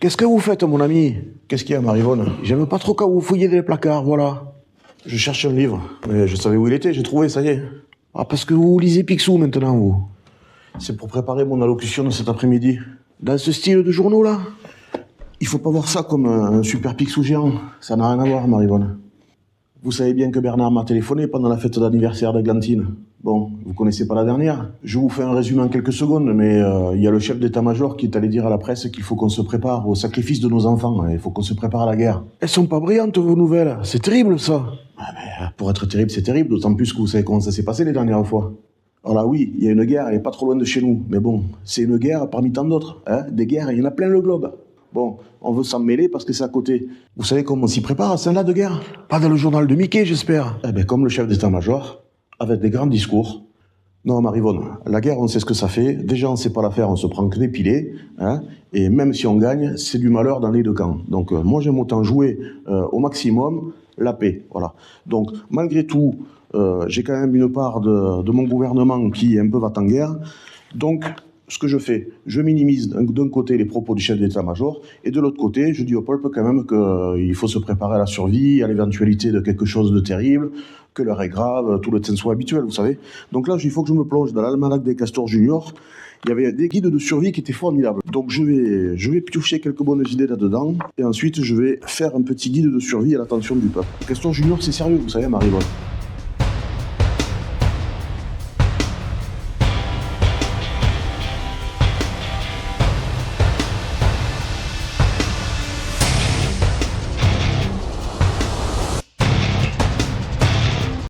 Qu'est-ce que vous faites, mon ami? Qu'est-ce qu'il y a, Marivonne? J'aime pas trop quand vous fouillez des placards, voilà. Je cherche un livre, mais je savais où il était, j'ai trouvé, ça y est. Ah, parce que vous lisez Picsou maintenant, vous. C'est pour préparer mon allocution de cet après-midi. Dans ce style de journaux, là? Il faut pas voir ça comme un super Picsou géant. Ça n'a rien à voir, Marivonne. Vous savez bien que Bernard m'a téléphoné pendant la fête d'anniversaire d'Aglantine. Bon, vous connaissez pas la dernière. Je vous fais un résumé en quelques secondes, mais il y a le chef d'état-major qui est allé dire à la presse qu'il faut qu'on se prépare au sacrifice de nos enfants. Il faut qu'on se prépare à la guerre. Elles sont pas brillantes, vos nouvelles. C'est terrible, ça. Ah, mais pour être terrible, c'est terrible, d'autant plus que vous savez comment ça s'est passé les dernières fois. Alors là, oui, il y a une guerre, elle est pas trop loin de chez nous. Mais bon, c'est une guerre parmi tant d'autres. Hein. Des guerres, il y en a plein le globe. Bon, on veut s'en mêler parce que c'est à côté. Vous savez comment on s'y prépare à celle-là de guerre? Pas dans le journal de Mickey, j'espère. Eh bien, comme le chef d'état-major, avec des grands discours. Non, Marivonne, la guerre, on sait ce que ça fait. Déjà, on sait pas la faire, on se prend que des pilets. Hein, et même si on gagne, c'est du malheur dans les deux camps. Donc, moi, j'aime autant jouer au maximum la paix. Voilà. Donc, malgré tout, j'ai quand même une part de mon gouvernement qui est un peu va-t-en-guerre. Donc, ce que je fais, je minimise d'un côté les propos du chef d'état-major, et de l'autre côté, je dis au peuple quand même qu'il faut se préparer à la survie, à l'éventualité de quelque chose de terrible, que l'heure est grave, tout le tinceau habituel, vous savez. Donc là, il faut que je me plonge dans l'almanach des Castors Junior. Il y avait des guides de survie qui étaient formidables. Donc je vais piocher quelques bonnes idées là-dedans, et ensuite je vais faire un petit guide de survie à l'attention du peuple. Les Castors Junior, c'est sérieux, vous savez, Marivonne.